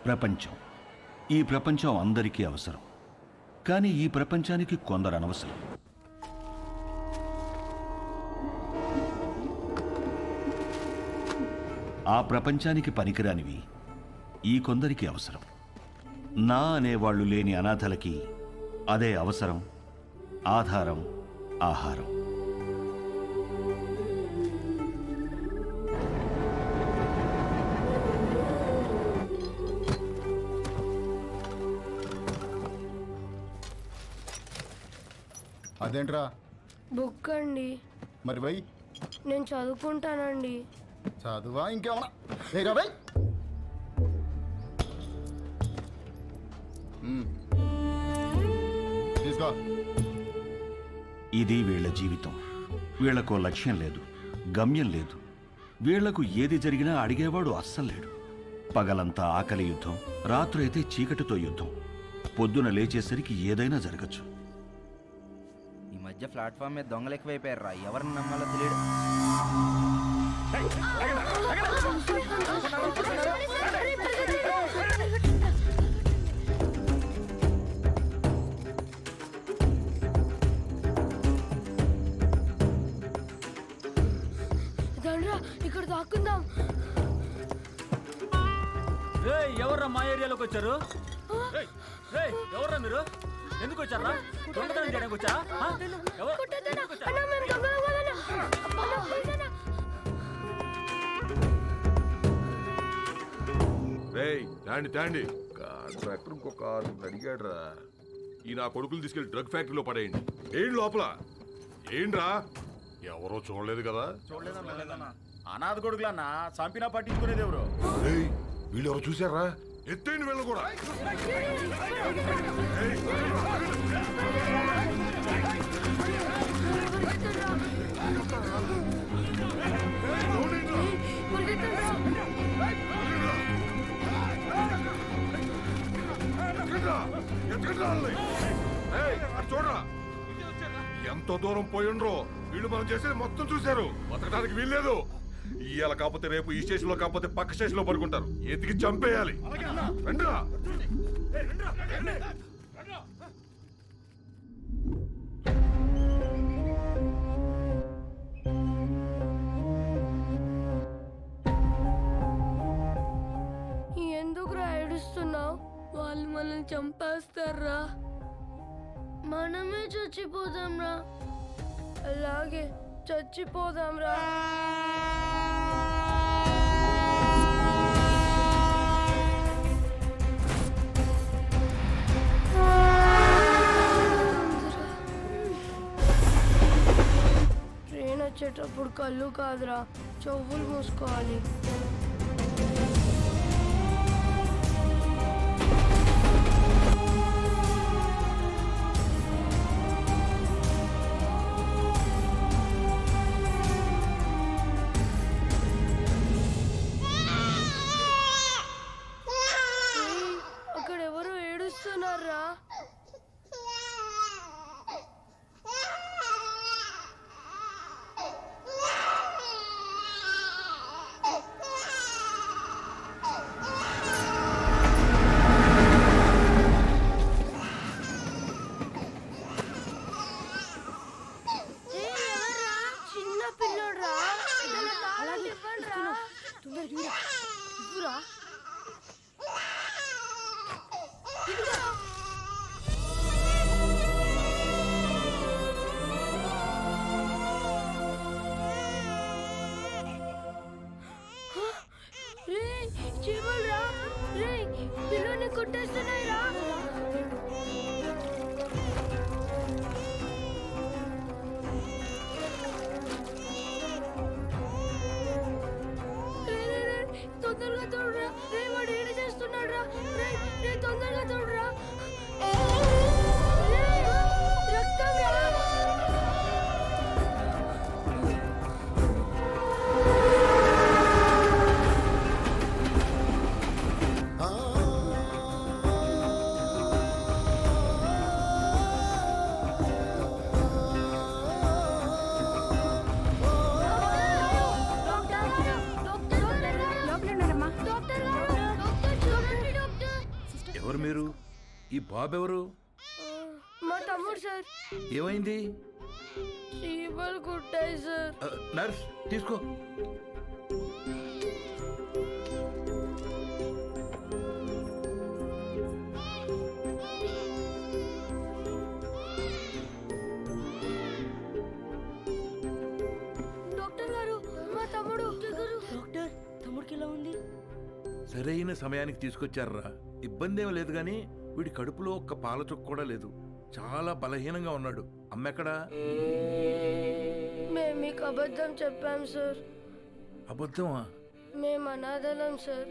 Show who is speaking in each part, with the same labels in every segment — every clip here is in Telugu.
Speaker 1: ప్రపంచం. ఈ ప్రపంచం అందరికీ అవసరం. కానీ ఈ ప్రపంచానికి కొందరు అనవసరం. ఆ ప్రపంచానికి పనికిరానివి ఈ కొందరికి అవసరం. నా అనేవాళ్లు లేని అనాథలకి అదే అవసరం, ఆధారం, ఆహారం.
Speaker 2: అదేంట్రా?
Speaker 3: బుక్ అండి.
Speaker 2: మరి వై
Speaker 3: నేను చదువుకుంటానండి.
Speaker 2: చదువా ఇంకేమన్నా? ఏరా వై. తీసుకో.
Speaker 1: ఇది వీళ్ళ జీవితం. వీళ్లకో లక్ష్యం లేదు, గమ్యం లేదు. వీళ్లకు ఏది జరిగినా అడిగేవాడు అస్సలు లేడు. పగలంతా ఆకలి యుద్ధం, రాత్రి అయితే చీకటితో యుద్ధం. పొద్దున లేచేసరికి ఏదైనా జరగచ్చు.
Speaker 4: ఈ మధ్య ప్లాట్ఫామ్ మీద దొంగలు ఎక్కువైపోయారా, ఎవరిని నమ్మాలో తెలియదు.
Speaker 3: ఇక్కడ దాక్కుందాం.
Speaker 5: ఎవర్రా మా ఏరియాలోకి వచ్చారు? ఎవర్రా మీరు? ఎందుకు వచ్చారా? దొంగతనం చేయడానికి వచ్చారా?
Speaker 6: తాండి కాంట్రాక్టర్ ఇంకొక అడిగాడ్రా. ఈ నా కొడుకులు తీసుకెళ్లి డ్రగ్ ఫ్యాక్టరీలో పడేయండి. ఏంటి లోపల? ఏంట్రా? ఎవరో చూడలేదు కదా?
Speaker 4: చూడలేదన్నా. అనాథ కొడుకులన్నా, చంపినా పట్టించుకునేది ఎవరు?
Speaker 6: వీళ్ళు ఎవరు చూసారా? ఎత్తేయండి వీళ్ళు కూడా. చూడరా ఎంతో దూరం పోయిండ్రో. వీళ్ళు మనం చేసేది మొత్తం చూశారు. బతకడానికి వీల్లేదు. ఇవాళ కాకపోతే రేపు ఈ స్టేషన్ లో కాకపోతే పక్క స్టేషన్ లో పడుకుంటారు. ఎతికి చంపేయాలి. రండిరా.
Speaker 3: ఎందుకురా ఏడుస్తున్నావు? వాళ్ళు మనల్ని చంపేస్తారా? మనమే చచ్చిపోదాంరా. అలాగే చచ్చిపోదాంరా. ట్రైన్ వచ్చేటప్పుడు కళ్ళు కాదురా, చెవులు మూసుకోవాలి. పిల్లని కొట్టేస్తున్నాయిరా. తొందరగా తోడురా. రే వాడు ఏడు చేస్తున్నాడు రా. రే తొందరగా తోడురా. రక్తం రా.
Speaker 7: ఎవరు మీరు? ఈ బాబు ఎవరు?
Speaker 3: మా తమ్ముడు సార్.
Speaker 7: ఏమైంది?
Speaker 3: చీమలు కుట్టాయి సార్.
Speaker 7: నర్స్ తీసుకో.
Speaker 3: డాక్టర్ గారు, మా తమ్ముడు. డాక్టర్, తమ్ముడికి ఎలా ఉంది?
Speaker 7: సరైన సమయానికి తీసుకొచ్చారా? ఇబ్బంది ఏం లేదు గాని వీడి కడుపులో ఒక్క పాల చుక్క కూడా లేదు. చాలా బలహీనంగా ఉన్నాడు. అమ్మెక్కడా?
Speaker 3: మేము మీకు అబద్ధం చెప్పాం సార్.
Speaker 7: అబద్ధమా?
Speaker 3: మేము అనాథలం సార్.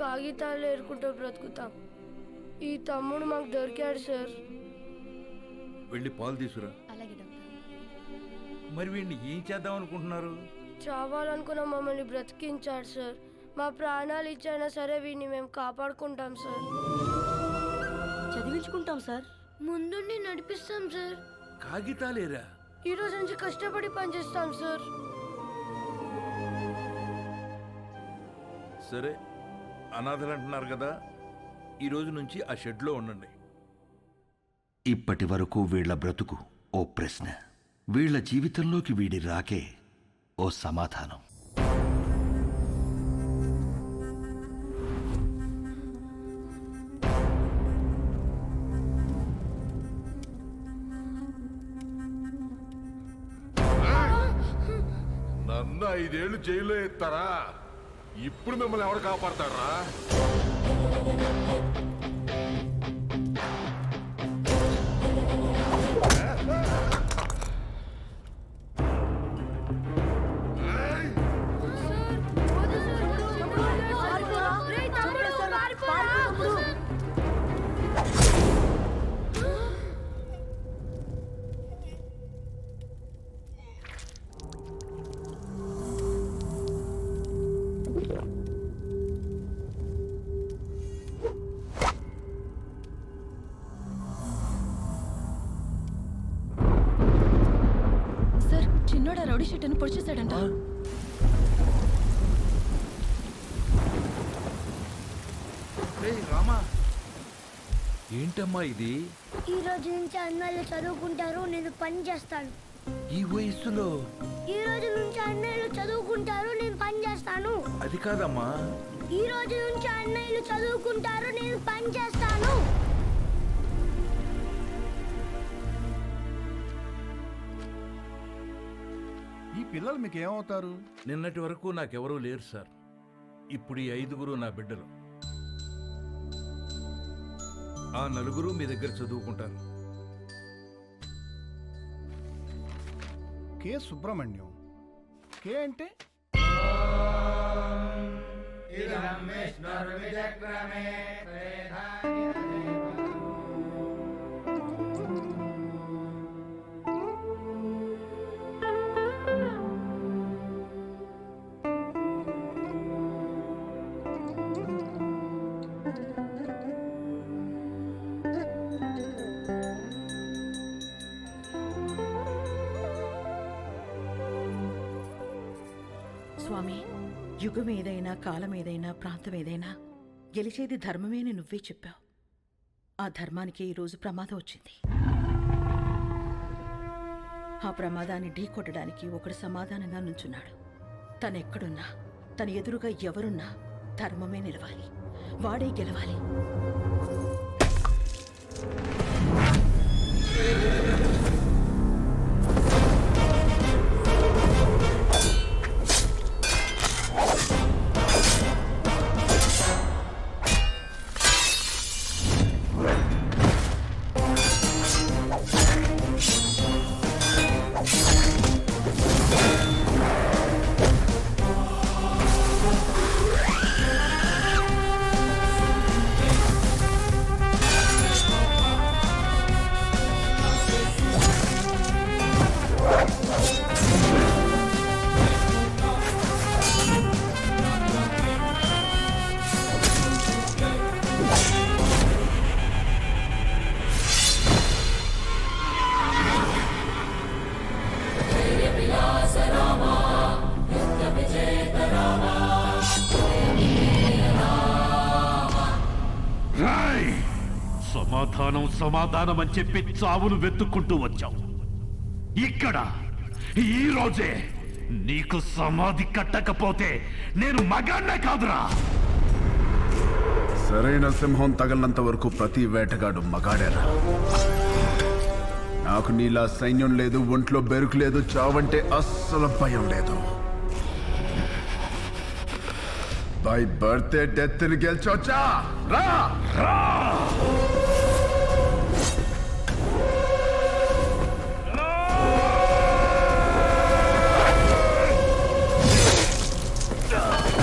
Speaker 3: కాగితాలు ఏరుకుంటూ బ్రతుకుతాం. ఈ తమ్ముడు మాకు దొరికాడు సార్.
Speaker 7: వెళ్ళి పాలు తీసుకురా. మరి వీడిని ఏం చేద్దాం అనుకుంటున్నారు?
Speaker 3: చావాలనుకున్న మమ్మల్ని బ్రతికించాడు సార్. మా ప్రాణాలు ఇచ్చైనా సరే వీడిని మేము కాపాడుకుంటాం సార్. చదివించుకుంటాం సార్. ముందుండి నడిపిస్తాం సార్.
Speaker 7: కాగితాలేరా?
Speaker 3: ఈ రోజు నుంచి కష్టపడి పనిచేస్తాం సార్.
Speaker 7: సరే, అనాథలు అంటున్నారు కదా, ఈ రోజు నుంచి ఆ షెడ్లో ఉండండి.
Speaker 1: ఇప్పటి వరకు వీళ్ల బ్రతుకు ఓ ప్రశ్న, వీళ్ల జీవితంలోకి వీడి రాకే ఓ సమాధానం.
Speaker 6: నన్ను 5 ఏళ్ళు జైల్లో ఎత్తారా? ఇప్పుడు మిమ్మల్ని ఎవరు కాపాడతారా?
Speaker 8: సార్, చిన్నోడా రౌడీ షీట్ను పొడిచేశాడంట.
Speaker 7: రామా, ఏంటమ్మా ఇది?
Speaker 3: ఈ రోజు నుంచి అన్నయ్యలు చదువుకుంటారు, నేను పని చేస్తాను.
Speaker 7: ఈ వయస్సులో?
Speaker 3: ఈ రోజు నుంచి అన్నయ్యలు చదువుకుంటారు, నేను పని చేస్తాను.
Speaker 7: అది కాదమ్మా.
Speaker 3: ఈ రోజు నుంచి అన్నయ్యలు చదువుకుంటారు, నేను పని చేస్తాను.
Speaker 2: ఈ పిల్లలు మీకు ఏమవుతారు?
Speaker 7: నిన్నటి వరకు నాకెవరూ లేరు సార్. ఇప్పుడు ఈ 5గురు నా బిడ్డలు. ఆ 4 మీ దగ్గర చదువుకుంటారు.
Speaker 2: కే సుబ్రహ్మణ్యం. కే అంటే?
Speaker 8: స్వామి, యుగం ఏదైనా, కాలం ఏదైనా, ప్రాంతం ఏదైనా గెలిచేది ధర్మమే అని నువ్వే చెప్పావు. ఆ ధర్మానికి ఈరోజు ప్రమాదం వచ్చింది. ఆ ప్రమాదాన్ని ఢీకొట్టడానికి ఒకడు సమాధానంగా నుంచున్నాడు. తనెక్కడున్నా, తన ఎదురుగా ఎవరున్నా ధర్మమే నిలవాలి, వాడే గెలవాలి.
Speaker 9: సమాధానం సమాధానం అని చెప్పి చావును వెతుక్కుంటూ వచ్చావు. ఇక్కడ ఈ రోజే నీకు సమాధి కట్టకపోతే నేను మగాన్నే కాదురా.
Speaker 2: సరైన సింహం తగలనంత వరకు ప్రతి వేటగాడు మగాడేరా. నాకు నీలా సైన్యం లేదు, ఒంట్లో బెరుకు లేదు, చావంటే అస్సలు భయం లేదు. బై బర్త్డే డెత్ ని గెలిచొచ్చా రా.